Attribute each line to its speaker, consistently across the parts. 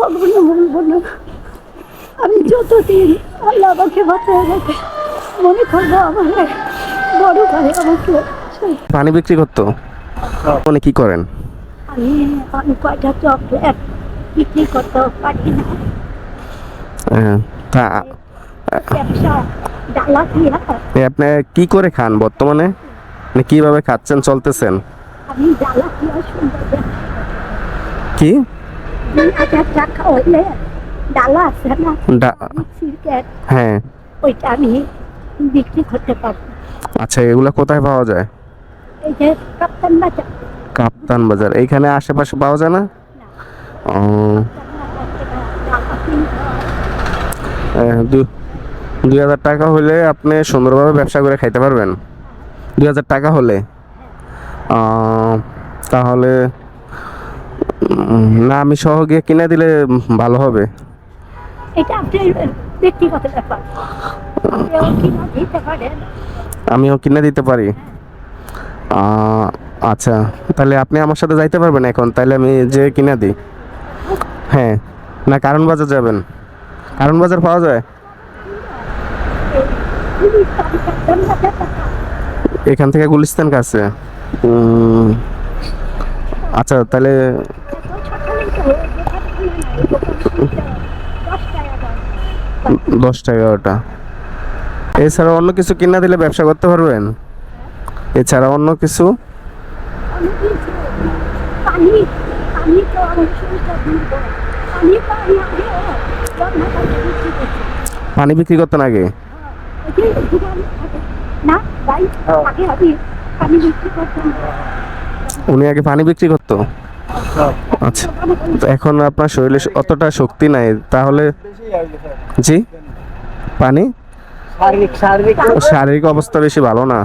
Speaker 1: কখনো বলবো না। আমি যতদিন আল্লাহ আমাকে বাঁচায় রাখে মনে করবো আমার বড় ভাই আমাকে।
Speaker 2: পানি বিক্রি করতো? মানে কি করেন?
Speaker 1: আমি আমি কয়টা চকলেট বিক্রি করতে পারি না।
Speaker 2: তা
Speaker 1: ব্যবসা ডালা দিয়া
Speaker 2: আপনি কি করে খান বর্তমানে? মানে কিভাবে খাচ্ছেন, চলতেছেন?
Speaker 1: আমি ডালা দিয়া সুন্দর
Speaker 2: কি
Speaker 1: 2,000 টাকা হইলে ডালা আছে না মিক্সির ক্যাট,
Speaker 2: হ্যাঁ,
Speaker 1: ওইটা আমি বিক্রি করতে পারবো।
Speaker 2: আচ্ছা, এগুলা কোথায় পাওয়া যায়?
Speaker 1: এই যে কাপ্তান বাজার।
Speaker 2: কাপ্তান বাজার এইখানে আশেপাশে পাওয়া যায় না? ও, দু- 2,000 টাকা হলে আপনি সুন্দরভাবে ব্যবসা করে খাইতে পারবেন। 2,000 টাকা হলে তাহলে না, আমি সহ গিয়ে কিনে দিলে ভালো হবে।
Speaker 1: এটা আপনার ব্যক্তিগত ব্যাপার, আপনিও কিনা দিতে পারেন।
Speaker 2: আমিও কিনে দিতে পারি। আচ্ছা, তাহলে আপনি আমার সাথে যাইতে পারবেন এখন? তাহলে আমি যে কিনে দিই। হ্যাঁ, না কারণ বাজার যাবেন? কারণ বাজার পাওয়া যায় এখান থেকে, গুলিস্তান কাছে। আচ্ছা, তাহলে 10টা 11টা। এছাড়া অন্য কিছু কিনা দিলে ব্যবসা করতে পারবেন? এছাড়া অন্য কিছু?
Speaker 1: পানি পানি তো আমার শরীরটা দুর্বল। পানি পানি আগে রান্না করতে বিক্রি করছি।
Speaker 2: পানি বিক্রি করতেন আগে?
Speaker 1: ওই যে দোকান থাকে না ভাই, আগে আমি পানি বিক্রি করতাম।
Speaker 2: উনি আগে পানি বিক্রি করতো? আচ্ছা, তো এখন আপনার শরীরে অতটা শক্তি নাই তাহলে? জি, পানি শারীরিক অবস্থা বেশি ভালো না।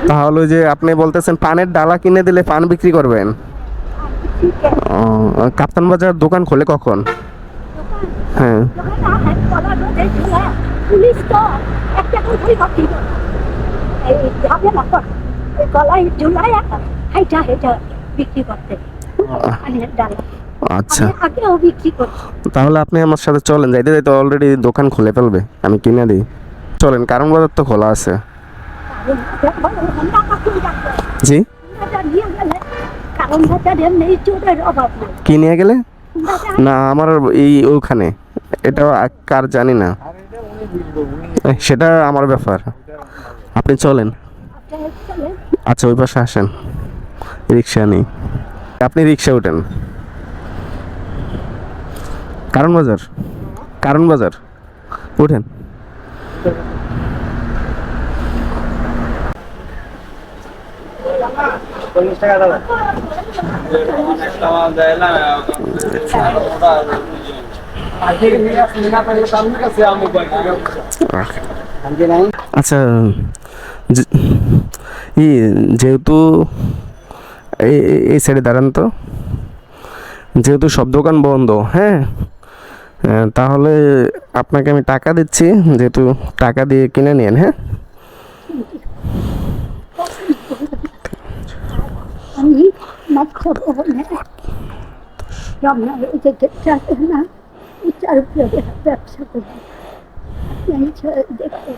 Speaker 2: তাহলে ওই যে আপনি বলতেছেন পানের ডালা কিনে দিলে পান বিক্রি করবেন? কাপ্তান বাজার দোকান খোলে কখন? হ্যাঁ,
Speaker 1: পুলিশ তো একটা কোথায় বাকি এই যাবে না গলায় ঝুলাই হাইটা হাইটা বিক্রি করতে পানির ডালা।
Speaker 2: আচ্ছা,
Speaker 1: আগেও বিক্রি করছি।
Speaker 2: তাহলে আপনি আমার সাথে চলেন, যাইতে যাইতে অলরেডি দোকান খুলে ফেলবে, আমি কিনে দিই। চলেন, কারণ বাজার তো খোলা আছে। জি,
Speaker 1: কারণ বাজারে নেই, চোরের অভাব নেই।
Speaker 2: কি নিয়ে গেলে? না, আমার এই ওখানে, এটা কার জানি না, সেটা আমার ব্যাপার। আপনি চলেন। আচ্ছা, ওই পাশে আসেন, রিক্সা নেই, আপনি রিক্সা ওঠেন। কারণ বাজার, কারণ বাজার ওঠেন। আচ্ছা, যেহেতু এই সাইডে দাঁড়ান তো, যেহেতু সব দোকান বন্ধ, হ্যাঁ, তাহলে আপনাকে আমি টাকা দিচ্ছি, যেহেতু টাকা দিয়ে কিনে নিন। হ্যাঁ,
Speaker 1: আমি মাত্র রমনা এই যে গেটটা আছে না, এটার উপরে ব্যবসা করি। দেখতে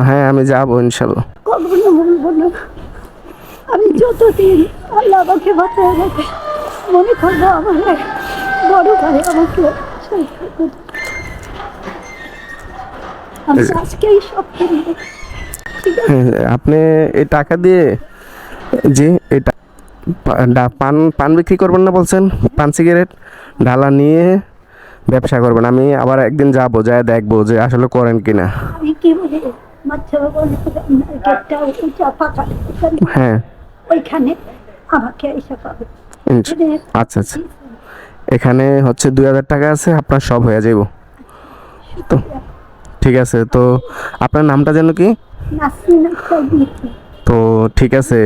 Speaker 2: হ্যাঁ, আমি যাবো ইনশাল্লাহ।
Speaker 1: কখনো বলবো না। আমি যতদিন আল্লাহ আমাকে বাঁচায় রাখে মনে করবো আমার বড় ভাই আমাকে। আমি আজকেই সব কিনবো।
Speaker 2: আপনি এই টাকা দিয়ে যে এটা পান পান বিক্রি করবেন না বলছেন, পান সিগারেট ঢালা নিয়ে ব্যবসা করবেন। আমি আবার একদিন যাবো, যায় দেখবো যে আসলে করেন কিনা।
Speaker 1: আমি কি বলি গেটটা উঁচা ফাঁকা,
Speaker 2: হ্যাঁ,
Speaker 1: ওইখানে আমাকে এসে পাবে।
Speaker 2: আচ্ছা আচ্ছা, এখানে হচ্ছে 2,000 টাকা আছে, আপনার সব হয়ে যাইব তো। ঠিক আছে, তো আপনার নামটা যেন কি? তো ঠিক আছে,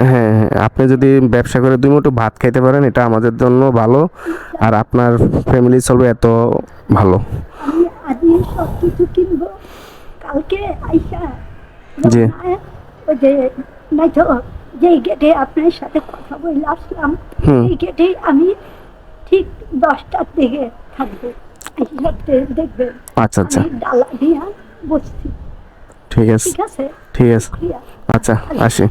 Speaker 2: হ্যাঁ হ্যাঁ, আপনি যদি ব্যবসা করে 2 মুঠো ভাত খাইতে পারেন, এটা আমাদের জন্য ভালো, আর আপনার ফ্যামিলি চলবে, এত ভালো।
Speaker 1: আমি আজই সব কিছু কিনবো, কালকে আইসা
Speaker 2: জি,
Speaker 1: ওই যে নাই তো যেই গেটে আপনার সাথে কথা বলে আসলাম,
Speaker 2: হুম।
Speaker 1: এই গেটে আমি ঠিক 10টার দিকে থাকবো, দেখবেন
Speaker 2: আচ্ছা আচ্ছা,
Speaker 1: আমি ডালা দিয়া বসছি।
Speaker 2: ঠিক আছে
Speaker 1: ঠিক আছে,
Speaker 2: ঠিক আছে,
Speaker 1: শুক্রিয়া।
Speaker 2: আচ্ছা আসি।